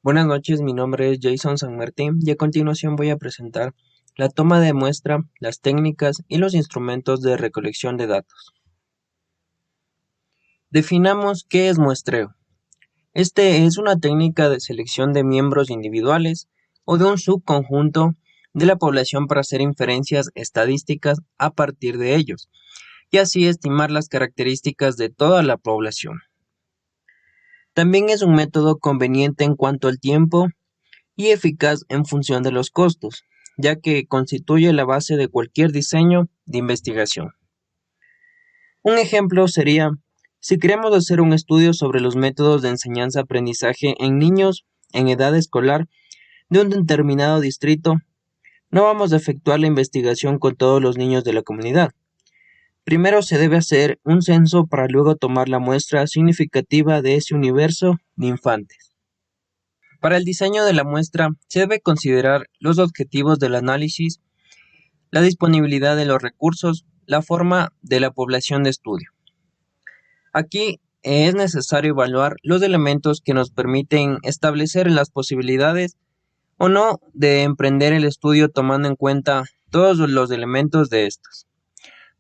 Buenas noches, mi nombre es Jason San Martín y a continuación voy a presentar la toma de muestra, las técnicas y los instrumentos de recolección de datos. Definamos qué es muestreo. Este es una técnica de selección de miembros individuales o de un subconjunto de la población para hacer inferencias estadísticas a partir de ellos y así estimar las características de toda la población. También es un método conveniente en cuanto al tiempo y eficaz en función de los costos, ya que constituye la base de cualquier diseño de investigación. Un ejemplo sería, si queremos hacer un estudio sobre los métodos de enseñanza-aprendizaje en niños en edad escolar de un determinado distrito, no vamos a efectuar la investigación con todos los niños de la comunidad. Primero se debe hacer un censo para luego tomar la muestra significativa de ese universo de infantes. Para el diseño de la muestra se debe considerar los objetivos del análisis, la disponibilidad de los recursos, la forma de la población de estudio. Aquí es necesario evaluar los elementos que nos permiten establecer las posibilidades o no de emprender el estudio tomando en cuenta todos los elementos de estos,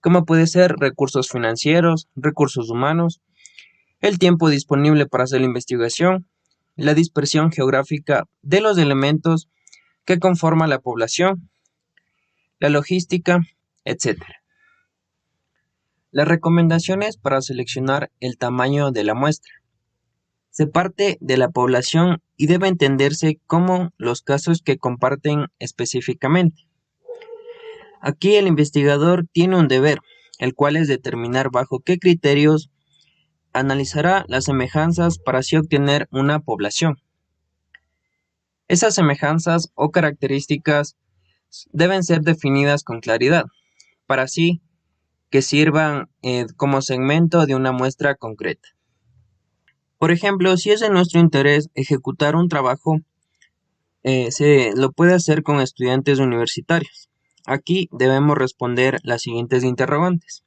como puede ser recursos financieros, recursos humanos, el tiempo disponible para hacer la investigación, la dispersión geográfica de los elementos que conforman la población, la logística, etc. Las recomendaciones para seleccionar el tamaño de la muestra. Se parte de la población y debe entenderse como los casos que comparten específicamente. Aquí el investigador tiene un deber, el cual es determinar bajo qué criterios analizará las semejanzas para así obtener una población. Esas semejanzas o características deben ser definidas con claridad, para así que sirvan como segmento de una muestra concreta. Por ejemplo, si es de nuestro interés ejecutar un trabajo, se lo puede hacer con estudiantes universitarios. Aquí debemos responder las siguientes interrogantes.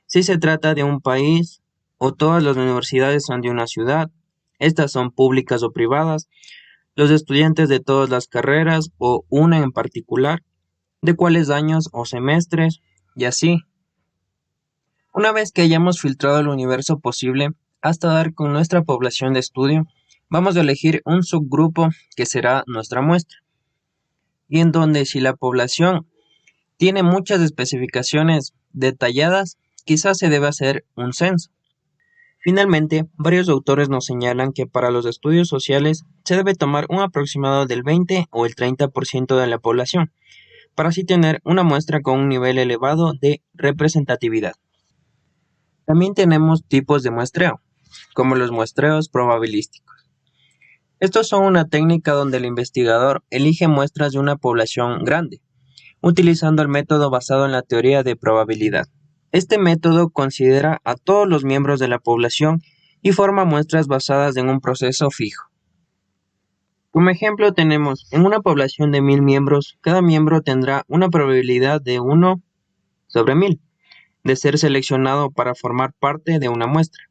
Si se trata de un país o todas las universidades son de una ciudad, estas son públicas o privadas, los estudiantes de todas las carreras o una en particular, de cuáles años o semestres, y así. Una vez que hayamos filtrado el universo posible hasta dar con nuestra población de estudio, vamos a elegir un subgrupo que será nuestra muestra, y en donde si la población tiene muchas especificaciones detalladas, quizás se debe hacer un censo. Finalmente, varios autores nos señalan que para los estudios sociales se debe tomar un aproximado del 20 o el 30% de la población, para así tener una muestra con un nivel elevado de representatividad. También tenemos tipos de muestreo, como los muestreos probabilísticos. Estos son una técnica donde el investigador elige muestras de una población grande, utilizando el método basado en la teoría de probabilidad. Este método considera a todos los miembros de la población y forma muestras basadas en un proceso fijo. Como ejemplo tenemos, en una población de 1000 miembros, cada miembro tendrá una probabilidad de 1 sobre 1000 de ser seleccionado para formar parte de una muestra.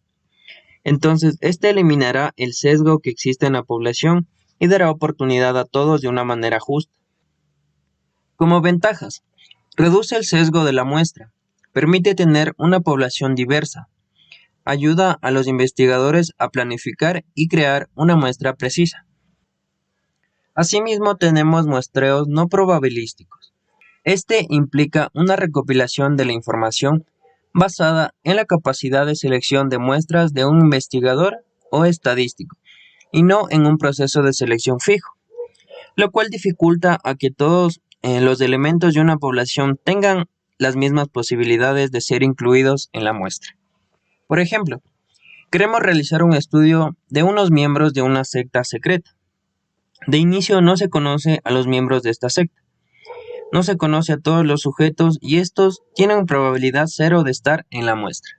Entonces, este eliminará el sesgo que existe en la población y dará oportunidad a todos de una manera justa. Como ventajas, reduce el sesgo de la muestra, permite tener una población diversa, ayuda a los investigadores a planificar y crear una muestra precisa. Asimismo, tenemos muestreos no probabilísticos. Este implica una recopilación de la información basada en la capacidad de selección de muestras de un investigador o estadístico, y no en un proceso de selección fijo, lo cual dificulta a que todos los elementos de una población tengan las mismas posibilidades de ser incluidos en la muestra. Por ejemplo, queremos realizar un estudio de unos miembros de una secta secreta. De inicio no se conoce a los miembros de esta secta. No se conoce a todos los sujetos y estos tienen probabilidad cero de estar en la muestra.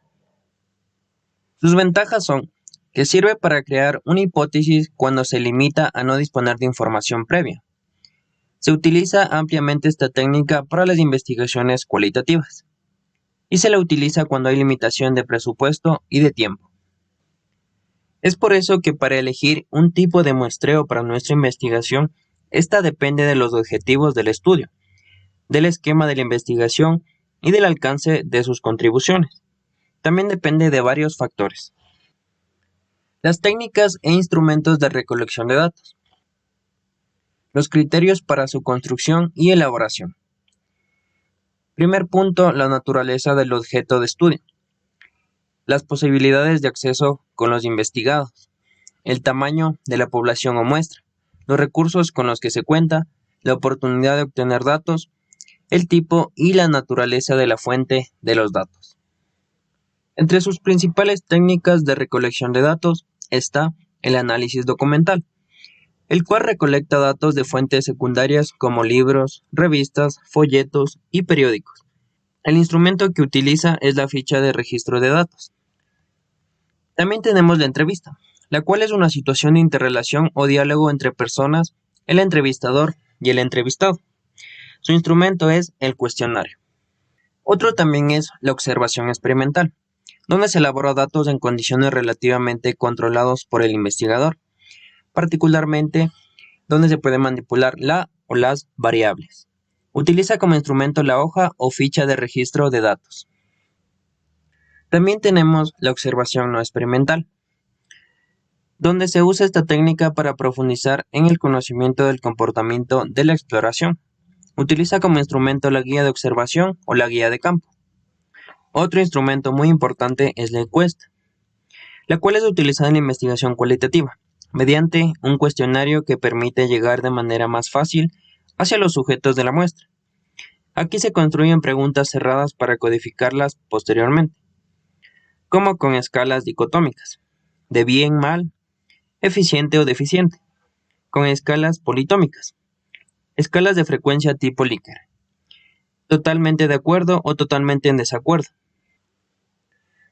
Sus ventajas son que sirve para crear una hipótesis cuando se limita a no disponer de información previa. Se utiliza ampliamente esta técnica para las investigaciones cualitativas y se la utiliza cuando hay limitación de presupuesto y de tiempo. Es por eso que para elegir un tipo de muestreo para nuestra investigación, esta depende de los objetivos del estudio, del esquema de la investigación y del alcance de sus contribuciones. También depende de varios factores. Las técnicas e instrumentos de recolección de datos. Los criterios para su construcción y elaboración. Primer punto, la naturaleza del objeto de estudio. Las posibilidades de acceso con los investigados. El tamaño de la población o muestra. Los recursos con los que se cuenta. La oportunidad de obtener datos. El tipo y la naturaleza de la fuente de los datos. Entre sus principales técnicas de recolección de datos está el análisis documental, el cual recolecta datos de fuentes secundarias como libros, revistas, folletos y periódicos. El instrumento que utiliza es la ficha de registro de datos. También tenemos la entrevista, la cual es una situación de interrelación o diálogo entre personas, el entrevistador y el entrevistado. Su instrumento es el cuestionario. Otro también es la observación experimental, donde se elabora datos en condiciones relativamente controlados por el investigador, particularmente donde se puede manipular la o las variables. Utiliza como instrumento la hoja o ficha de registro de datos. También tenemos la observación no experimental, donde se usa esta técnica para profundizar en el conocimiento del comportamiento de la exploración. Utiliza como instrumento la guía de observación o la guía de campo. Otro instrumento muy importante es la encuesta, la cual es utilizada en la investigación cualitativa, mediante un cuestionario que permite llegar de manera más fácil hacia los sujetos de la muestra. Aquí se construyen preguntas cerradas para codificarlas posteriormente, como con escalas dicotómicas, de bien, mal, eficiente o deficiente, con escalas politómicas, escalas de frecuencia tipo Likert, totalmente de acuerdo o totalmente en desacuerdo.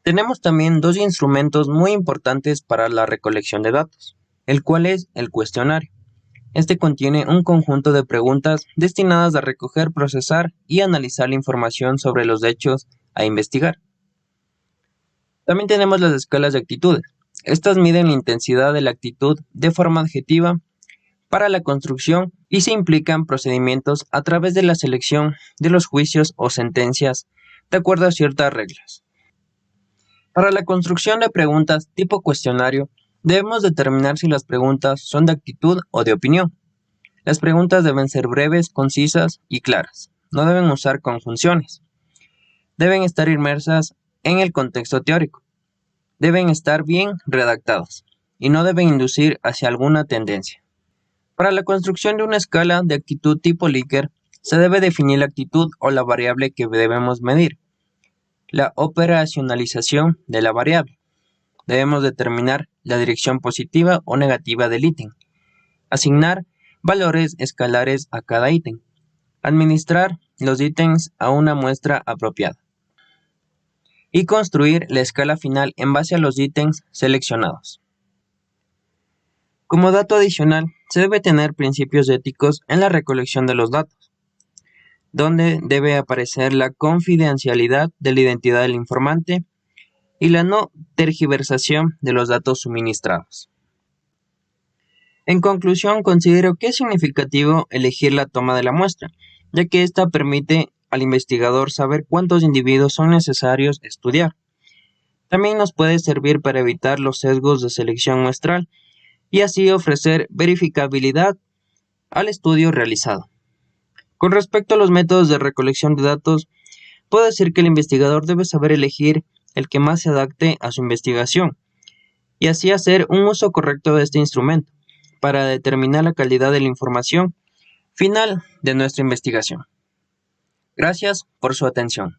Tenemos también dos instrumentos muy importantes para la recolección de datos, el cual es el cuestionario. Este contiene un conjunto de preguntas destinadas a recoger, procesar y analizar la información sobre los hechos a investigar. También tenemos las escalas de actitudes. Estas miden la intensidad de la actitud de forma adjetiva para la construcción y se implican procedimientos a través de la selección de los juicios o sentencias de acuerdo a ciertas reglas. Para la construcción de preguntas tipo cuestionario, debemos determinar si las preguntas son de actitud o de opinión. Las preguntas deben ser breves, concisas y claras. No deben usar conjunciones. Deben estar inmersas en el contexto teórico. Deben estar bien redactadas y no deben inducir hacia alguna tendencia. Para la construcción de una escala de actitud tipo Likert, se debe definir la actitud o la variable que debemos medir. La operacionalización de la variable. Debemos determinar la dirección positiva o negativa del ítem. Asignar valores escalares a cada ítem. Administrar los ítems a una muestra apropiada. Y construir la escala final en base a los ítems seleccionados. Como dato adicional, se debe tener principios éticos en la recolección de los datos, donde debe aparecer la confidencialidad de la identidad del informante y la no tergiversación de los datos suministrados. En conclusión, considero que es significativo elegir la toma de la muestra, ya que esta permite al investigador saber cuántos individuos son necesarios estudiar. También nos puede servir para evitar los sesgos de selección muestral y así ofrecer verificabilidad al estudio realizado. Con respecto a los métodos de recolección de datos, puedo decir que el investigador debe saber elegir el que más se adapte a su investigación y así hacer un uso correcto de este instrumento para determinar la calidad de la información final de nuestra investigación. Gracias por su atención.